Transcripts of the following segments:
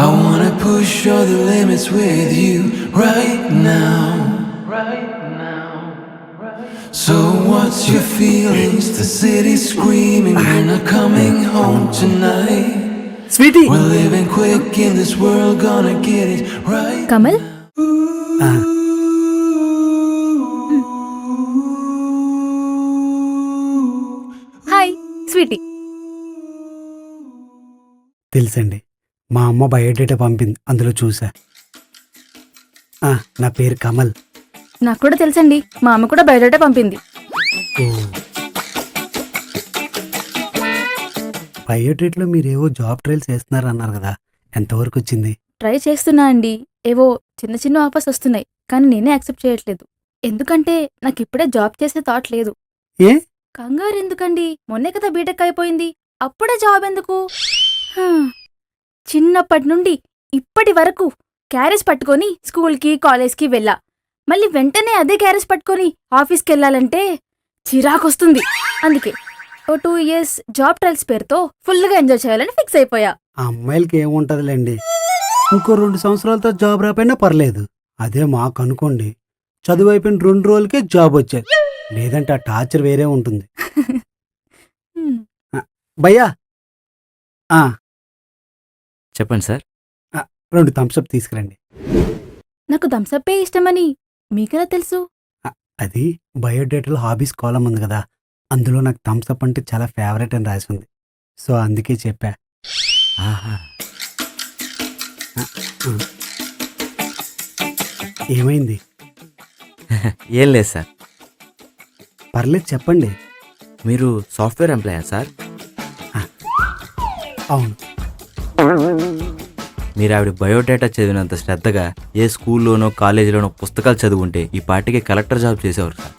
I wanna push all the limits with you right now. So what's your feelings? The city's screaming, we're not coming home tonight. Sweetie We're living quick in this world, gonna get it right. Kamal hi sweetie. తెలుసండి, మా అమ్మ biodata పంపింది, అందులో చూసా. నా పేరు కమల్. నాకు కూడా తెలుసండి, మా అమ్మ కూడా బయోడేటా పంపింది. ఓ, బయోడేట్లో మీరేవో జాబ్ ట్రయల్స్ చేస్తున్నారు అన్నారు కదా, ఎంతవరకు వచ్చింది? ట్రై చేస్తున్నా అండి. ఏవో చిన్న చిన్న ఆఫర్స్ వస్తున్నాయి, కానీ నేనే యాక్సెప్ట్ చేయట్లేదు. ఎందుకంటే నాకు ఇప్పుడే జాబ్ చేసే థాట్ లేదు. ఏ? కంగారు ఎందుకండి, మొన్నే కదా బీటెక్ అయిపోయింది, అప్పుడే జాబ్ ఎందుకు? హా, చిన్నప్పటి నుండి ఇప్పటి వరకు క్యారేజ్ పట్టుకొని స్కూల్కి కాలేజ్కి వెళ్ళా. మళ్ళీ వెంటనే అదే క్యారేజ్ పట్టుకొని ఆఫీస్కి వెళ్ళాలంటే చిరాకొస్తుంది. అందుకే ఓ 2 years జాబ్ ట్రయల్స్ పేరుతో ఫుల్గా ఎంజాయ్ చేయాలని ఫిక్స్ అయిపోయా. ఆ అమ్మాయిలకి ఏముంటదిలేండి, ఇంకో 2 సంవత్సరాలతో జాబ్ రాపోయినా పర్లేదు. అదే మాకు అనుకోండి, చదువు అయిపోయిన 2 రోజులకే జాబ్ వచ్చేది. లేదంటే ఆ టార్చర్ వేరే ఉంటుంది. భయ్యా, చెప్పండి సార్. 2 థమ్స్అప్ తీసుకురండి. నాకు థమ్సప్పే ఇష్టమని మీకెలా తెలుసు? అది బయోడేటాలో హాబీస్ కాలం ఉంది కదా, అందులో నాకు థమ్స్అప్ అంటే చాలా ఫేవరెట్ అని రాసి ఉంది. సో అందుకే చెప్పా. ఆహా, ఏమైంది? ఏం లేదు సార్. పర్లేదు చెప్పండి. మీరు సాఫ్ట్వేర్ ఎంప్లాయా సార్? అవును. మీరు ఆవిడ బయోడేటా చదివినంత శ్రద్ధగా ఏ స్కూల్లోనో కాలేజీలోనో పుస్తకాలు చదువుంటే ఈ పార్టీకి కలెక్టర్ జాబ్ చేసేవారు సార్.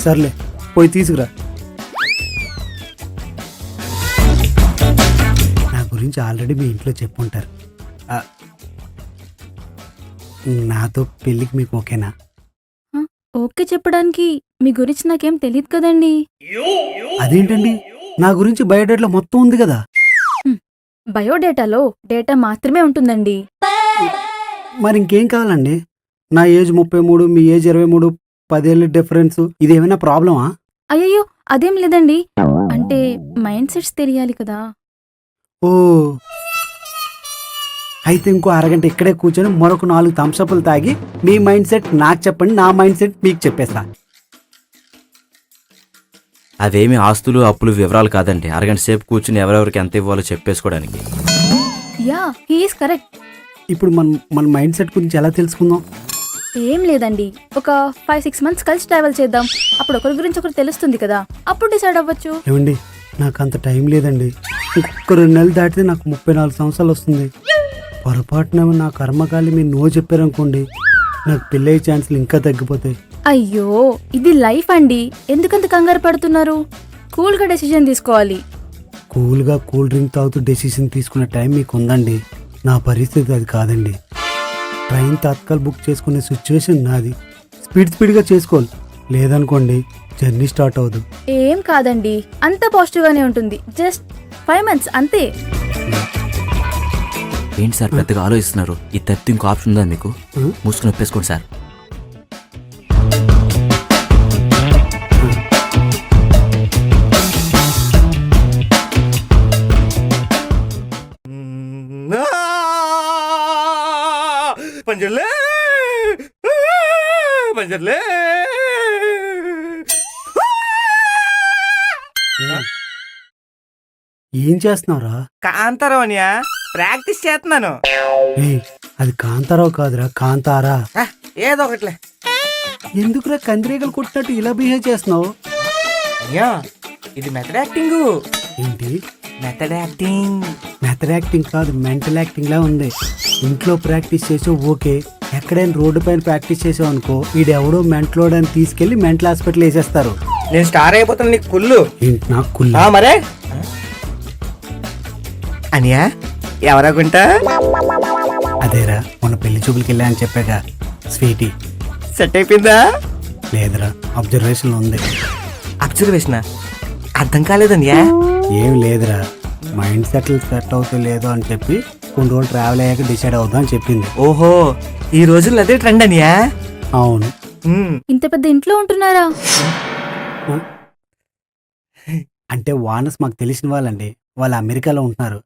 సర్లే, పోయి తీసుకురా. నా గురించి ఆల్రెడీ మీ ఇంట్లో చెప్పుంటారు. నాతో పెళ్ళికి మీకు ఓకేనా? ఓకే చెప్పడానికి మీ గురించి నాకేం తెలియదు కదండి. అదేంటండి, నా గురించి బయోడేటాలో మొత్తం ఉంది కదా. బయోడేటాలో డేటా మాత్రమే ఉంటుందండి. మరి ఇంకేం కావాలండి? నా ఏజ్ 33, మీ ఏజ్ 23, 10 ఏళ్ళ డిఫరెన్స్. ఇదేమైనా ప్రాబ్లమా? అయ్యయ్యో అదేం లేదండి, అంటే మైండ్ సెట్స్ తెలియాలి కదా. ఓ, అయితే ఇంకో అరగంట ఇక్కడే కూర్చొని మరొక 4 థమ్స్అప్లు తాగి మీ మైండ్ సెట్ నాకు చెప్పండి, నా మైండ్ సెట్ మీకు చెప్పేస్తా. అవేమి ఆస్తులు అప్పులు వివరాలు కాదండి, అరగంట సేపు కూర్చుని ఎవరెవరికి ఎంత ఇవ్వాలో చెప్పేసుకోవడానికి. Yeah, he is correct. ఇప్పుడు మన మైండ్ సెట్ గురించి ఎలా తెలుసుకుందాం? ఏం లేదండి, ఒక 5-6 months కలిసి ట్రావెల్ చేద్దాం. అప్పుడు ఒకరి గురించి ఒకరు తెలుస్తుంది కదా, అప్పుడు డిసైడ్ అవ్వచ్చు. ఏమండి, నాకు అంత టైం లేదండి. ఇంకొక 2 నెలలు దాటితే నాకు 34 సంవత్సరాలు వస్తుంది. పొరపాటున నా కర్మకాలి మీరు నో చెప్పారనుకోండి, నాకు పెళ్ళయ్యే ఛాన్సులు ఇంకా తగ్గిపోతాయి. అయ్యో, ఇది లైఫ్ అండి, ఎందుకంత కంగారు పడుతున్నారు? కూల్గా డెసిషన్ తీసుకోవాలి. కూల్గా కూల్ డ్రింక్ తాగుతూ డెసిషన్ తీసుకునే టైం మీకు ఉందండి. నా పరిస్థితి అది కాదండి. ట్రైన్ తత్కాల్ బుక్ చేసుకునే సిచ్యువేషన్ నాది. స్పీడ్గా చేసుకోవాలి, లేదనుకోండి జర్నీ స్టార్ట్ అవ్వదు. ఏం కాదండి, అంత పాజిటివ్గానే ఉంటుంది. జస్ట్ 5 months అంతే. ఏంటి సార్ పెద్దగా ఆలోచిస్తున్నారు? ఈ తప్పు ఇంకో ఆప్షన్ ఉందా మీకు? మూసుకుని ఒప్పేసుకోండి సార్. పంజర్లే పంజర్లే. ఏం చేస్తున్నావురా? కాంతారావు అనియా, ప్రాక్టీస్ చేస్తున్నాను. అది కాంతారావు కాదురా, కాంతారా. ఏదో ఒకట్లే. ఎందుకురా కందిరీగలు కొట్టినట్టు ఇలా బిహేవ్ చేస్తున్నావు? అయ్యా, ఇది మెథడ్ యాక్టింగ్. ఏంటి మెథడ్ యాక్టింగ్? మెథడ్ యాక్టింగ్ కాదు, మెంటల్ యాక్టింగ్ లా ఉంది. ఇంట్లో ప్రాక్టీస్ చేసావు ఓకే, ఎక్కడైనా రోడ్డు పైన ప్రాక్టీస్ చేసావు అనుకో, వీడెవడో మెంటలోడ్ అని తీసుకెళ్లి మెంటల్ హాస్పిటల్ వేసేస్తారు. నేను స్టార్ అయిపోతాను, నీకు కుళ్ళు. ఏంటి నాకు కుళ్ళు? మరే అనియా, ఎవరనుకుంటా? అదేరా మన పెళ్లి చూపులకి వెళ్ళా అని చెప్పాక, స్వీటీ. సెట్ అయిపోయిందా? లేదురా, అబ్జర్వేషన్ ఉంది. అబ్జర్వేషన్ అర్థం కాలేదన్యా. ఏం లేదురా, మైండ్ సెట్ అవుతుంది లేదో అని చెప్పి కొన్ని రోజులు ట్రావెల్ అయ్యాక డిసైడ్ అవుదాం అని చెప్పింది. ఓహో, ఈ రోజుల్లో అదే ట్రెండ్ అన్యా. అవును. ఇంత పెద్ద ఇంట్లో ఉంటున్నారా? అంటే వానస్ మాకు తెలిసిన వాళ్ళండి, వాళ్ళు అమెరికాలో ఉంటున్నారు.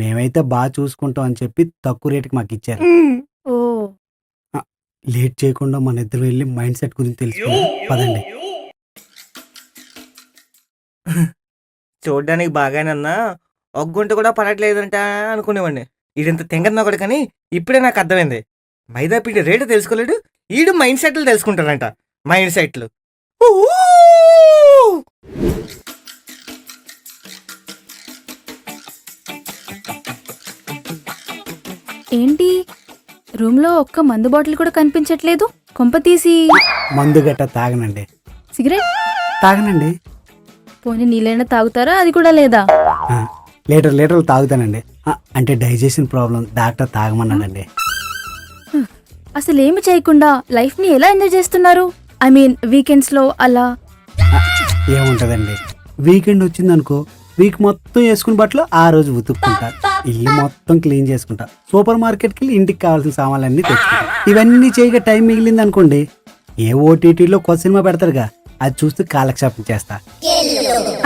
మేమైతే బాగా చూసుకుంటాం అని చెప్పి తక్కువ రేటుకి మాకు ఇచ్చారు. ఓ, లేట్ చేయకుండా మన ఇద్దరు వెళ్ళి మైండ్ సెట్ గురించి తెలుసుకుందాం పదండి. చూడ్డానికి బాగానన్నా ఒక గుంట కూడా పడట్లేదంట అనుకునేవాడిని. ఈడింత తెంగన్నా కూడా కానీ ఇప్పుడే నాకు అర్థమైంది. మైదా పిండి రేటు తెలుసుకోలేడు, ఈడు మైండ్ సెట్లు తెలుసుకుంటాడంట. మైండ్ సెట్లు. ఏంటి రూమ్ లో ఒక్క మందు బాటిల్ కూడా కనిపించట్లేదు? కొంప తీసి మందు గట్ట తాగనండి. సిగరెట్? తాగనండి. పోనీ నీళ్ళైనా తాగుతారా? అది కూడా లేదా? లీటర్లు తాగుతానండి. అంటే డైజెషన్ ప్రాబ్లం, డాక్టర్ తాగమన్నాడండి. అసలు ఏమి చేయకుండా లైఫ్ ని ఎలా ఎంజాయ్ చేస్తున్నారు? ఐ మీన్ వీకెండ్స్ లో అలా. ఏముంటదండి, వీకెండ్ వచ్చిందనుకో వీక్ మొత్తం వేసుకుని బట్టలు ఆ రోజు ఉతుక్కుంటా, ఇల్లు మొత్తం క్లీన్ చేసుకుంటా, సూపర్ మార్కెట్కి వెళ్ళి ఇంటికి కావాల్సిన సామాన్లన్నీ తెచ్చుకుంటా. ఇవన్నీ చేయగా టైం మిగిలింది అనుకోండి, ఏ ఓటీటీలో కొత్త సినిమా పెడతారుగా, అది చూస్తూ కాలక్షేపం చేస్తా.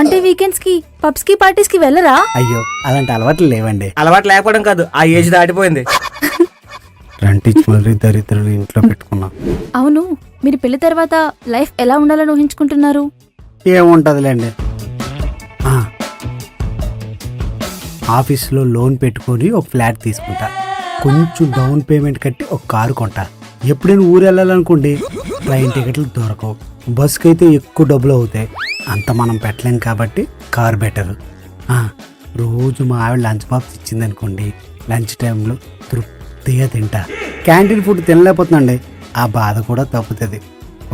అంటే వీకెండ్స్ కి పబ్స్ కి పార్టీస్ కి వెళ్ళరా? అయ్యో, అలాంటి అలవాట్లు లేవండి. అలవాటు లేకపోవడం కాదు, ఆ ఏజ్ దాటిపోయింది. రెంటిచ్చి మళ్ళీ దరిద్రులు ఇంట్లో పెట్టుకున్నాం. అవును, మీరు పెళ్లి తర్వాత లైఫ్ ఎలా ఉండాలని ఊహించుకుంటున్నారు? ఏముంటదిలేండి, ఆఫీస్లో లోన్ పెట్టుకొని ఒక ఫ్లాట్ తీసుకుంటా, కొంచెం డౌన్ పేమెంట్ కట్టి ఒక కారు కొంటా. ఎప్పుడైనా ఊరు వెళ్ళాలనుకోండి, ట్రైన్ టికెట్లు దొరకవు, బస్కి అయితే ఎక్కువ డబ్బులు అవుతాయి, అంత మనం పెట్టలేం కాబట్టి కారు బెటర్. రోజు మా ఆవిడ లంచ్ బాక్స్ ఇచ్చింది అనుకోండి, లంచ్ టైంలో తృప్తిగా తింటా. క్యాంటీన్ ఫుడ్ తినలేకపోతుందండి, ఆ బాధ కూడా తప్పుతుంది.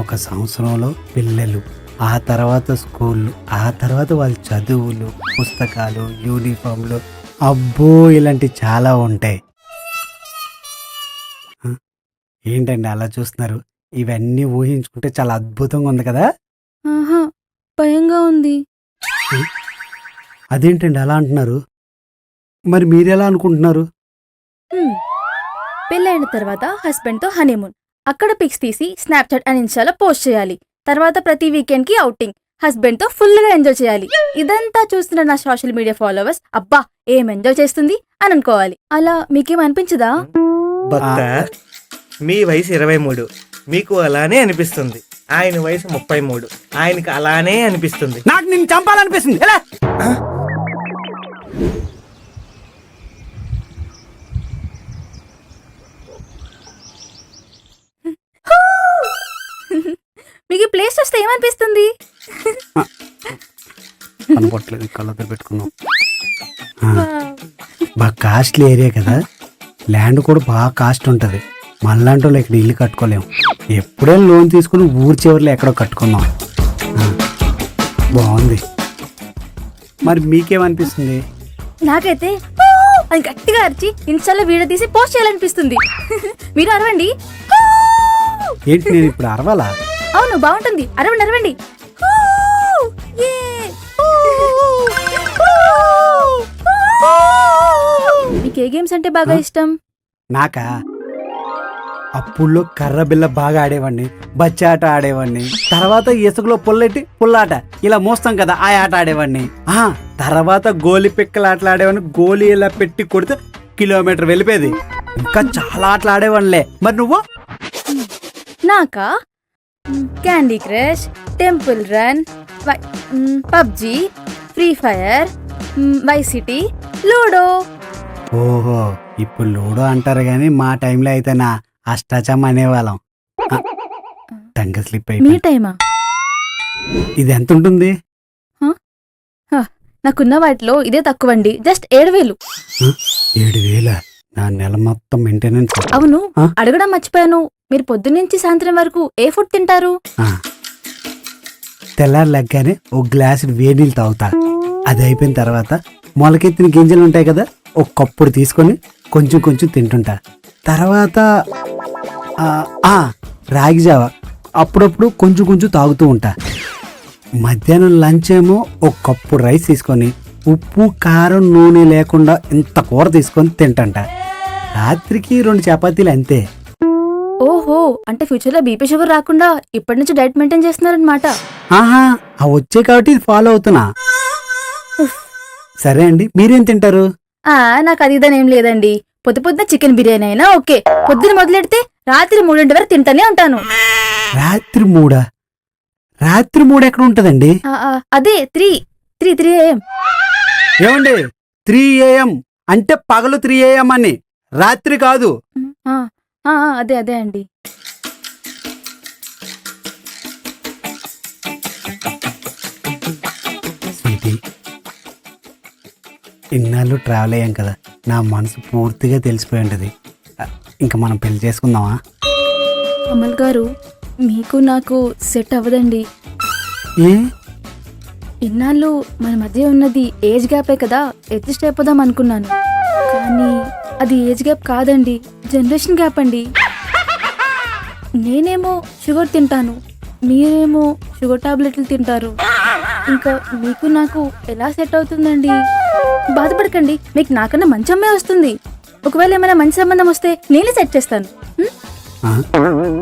ఒక సంవత్సరంలో పిల్లలు, ఆ తర్వాత స్కూళ్ళు, ఆ తర్వాత వాళ్ళ చదువులు, పుస్తకాలు, యూనిఫామ్లు, అబ్బో ఇలాంటి చాలా ఉంటాయి. ఏంటండి అలా చూస్తున్నారు? ఇవన్నీ ఊహించుకుంటే చాలా అద్భుతంగా ఉంది కదా. ఆహా, భయంగా ఉంది. అదేంటండి అలా అంటున్నారు? మరి మీరెలా అనుకుంటున్నారు? పెళ్ళైన తర్వాత హస్బెండ్ తో హనీమూన్, అక్కడ పిక్స్ తీసి స్నాప్చాట్ అండ్ ఇన్స్టాలో పోస్ట్ చేయాలి. తర్వాత ప్రతి వీకెండ్ కి అవుటింగ్, హస్బెండ్ తో ఫుల్ గా ఎంజాయ్ చేయాలి. ఇదంతా చూస్తున్న నా సోషల్ మీడియా ఫాలోవర్స్, అబ్బా ఏం ఎంజాయ్ చేస్తుంది అని అనుకోవాలి. అలా మీకేం అనిపించదా? భక్త, మీ వయసు 23, మీకు అలానే అనిపిస్తుంది. ఆయన వయసు 33, ఆయనకి అలానే అనిపిస్తుంది. నాకు నిన్ను చంపాలనిపిస్తుంది. ఎలా? మీకు ప్లేస్ చూస్తే ఏమనిపిస్తుంది? కనపట్లేదు, కళ్ళతో పెట్టుకున్నాం. బాగా కాస్ట్లీ ఏరియా కదా, ల్యాండ్ కూడా బాగా కాస్ట్ ఉంటుంది. మనలాంటి వాళ్ళు ఇక్కడ ఇల్లు కట్టుకోలేము. ఎప్పుడైనా లోన్ తీసుకుని ఊరి చివరిలో ఎక్కడో కట్టుకున్నాం. బాగుంది. మరి మీకేమనిపిస్తుంది? నాకైతే అని గట్టిగా అరిచి ఇన్స్టాలో వీడియో తీసి పోస్ట్ చేయాలనిపిస్తుంది. మీరు అరవండి. ఏంటి, నేను ఇప్పుడు అరవాలా? అవును, బాగుంటుంది. అరవండి అరవండి. మీకు ఏ గేమ్స్ అంటే బాగా ఇష్టం? నాకా, అప్పుల్లో కర్ర బిల్ల బాగా ఆడేవాడిని, బచ్చాట ఆడేవాడిని, తర్వాత ఇసుకలో పుల్లెట్టి పుల్లాట ఇలా మోస్తాం కదా, ఆ ఆట ఆడేవాడిని. తర్వాత గోలి పిక్కలు ఆటలు ఆడేవాడిని, గోలి ఇలా పెట్టి కొడితే కిలోమీటర్ వెళ్ళిపోయేది. ఇంకా చాలా ఆటలు ఆడేవాడిలే. మరి నువ్వు? నాకా Candy Crush, Temple Run, PUBG, Free Fire, Vice City, Ludo. ఓహో, ఇప్పుడు లూడో అంటారు గాని మా టైంలో అయితే నా అష్టాచమ్మ అనేవాళ్ళం. టంగ స్లిప్ మీ అయిపోయి. టైమా? ఇది ఎంత ఉంటుంది? నాకున్న వాటిలో ఇదే తక్కువండి, జస్ట్ 7,000. 7,000? నా నెల మొత్తం మెయింటెనెన్స్. అవును, అడగడం మర్చిపోయాను. మీరు పొద్దున్నుంచి సాయంత్రం వరకు ఏ ఫుడ్ తింటారు? తెల్లారి లెగ్గానే ఒక గ్లాసు వేడి నీళ్ళు తాగుతా. అది అయిపోయిన తర్వాత మొలకెత్తిన గింజలు ఉంటాయి కదా, ఒక కప్పుడు తీసుకొని కొంచెం కొంచెం తింటుంటా. తర్వాత రాగి జావ అప్పుడప్పుడు కొంచెం కొంచెం తాగుతూ ఉంటా. మధ్యాహ్నం లంచ్ ఏమో ఒక కప్పు రైస్ తీసుకొని ఉప్పు కారం నూనె లేకుండా ఇంత కూర తీసుకొని తింటంట. రాత్రికి 2 చపాతీలు అంతే. ఓహో, అంటే ఫ్యూచర్లో బీపీ షుగర్ రాకుండా ఇప్పటి నుంచి డైట్ మెయింటైన్ చేస్తున్నారనమాట. ఆహా, అవి వచ్చే కాబట్టి ఇది ఫాలో అవుతున్నా. సరే అండి, మీరేం తింటారు? నాకు అది ఇదని ఏం లేదండి. పొద్దున చికెన్ బిర్యానీ అయినా ఓకే. పొద్దున మొదలెడితే రాత్రి 3 వరకు తింటానే ఉంటాను. రాత్రి 3? రాత్రి 3 ఎక్కడ ఉంటదండి? అదే 3 AM. ఏమండి 3 AM అంటే పగలు 3 AM అని, రాత్రి కాదు. అదే అండి. స్వీటీ, ఇన్నాళ్ళు ట్రావెల్ అయ్యాం కదా, నా మనసు పూర్తిగా తెలిసిపోయి ఉంటుంది. ఇంకా మనం పెళ్లి చేసుకుందామా? అమల్ గారు, మీకు నాకు సెట్ అవ్వదండి. ఏ? ఇన్నాళ్ళు మన మధ్య ఉన్నది ఏజ్ గ్యాపే కదా, అడ్జస్ట్ అయిపోదాం అనుకున్నాను. కానీ అది ఏజ్ గ్యాప్ కాదండి, జనరేషన్ గ్యాప్ అండి. నేనేమో షుగర్ తింటాను, మీరేమో షుగర్ టాబ్లెట్లు తింటారు. ఇంకా మీకు నాకు ఎలా సెట్ అవుతుందండి? బాధపడకండి, మీకు నాకన్నా మంచి అమ్మాయి వస్తుంది. ఒకవేళ ఏమైనా మంచి సంబంధం వస్తే నేనే సెట్ చేస్తాను.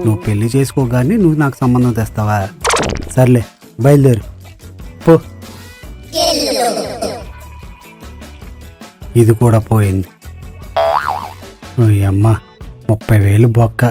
నువ్వు పెళ్లి చేసుకోగానే నువ్వు నాకు సంబంధం తెస్తావా? సర్లే, బయలుదేరు పో. ఇది కూడా పోయింది. అమ్మ, 30,000 బొక్క.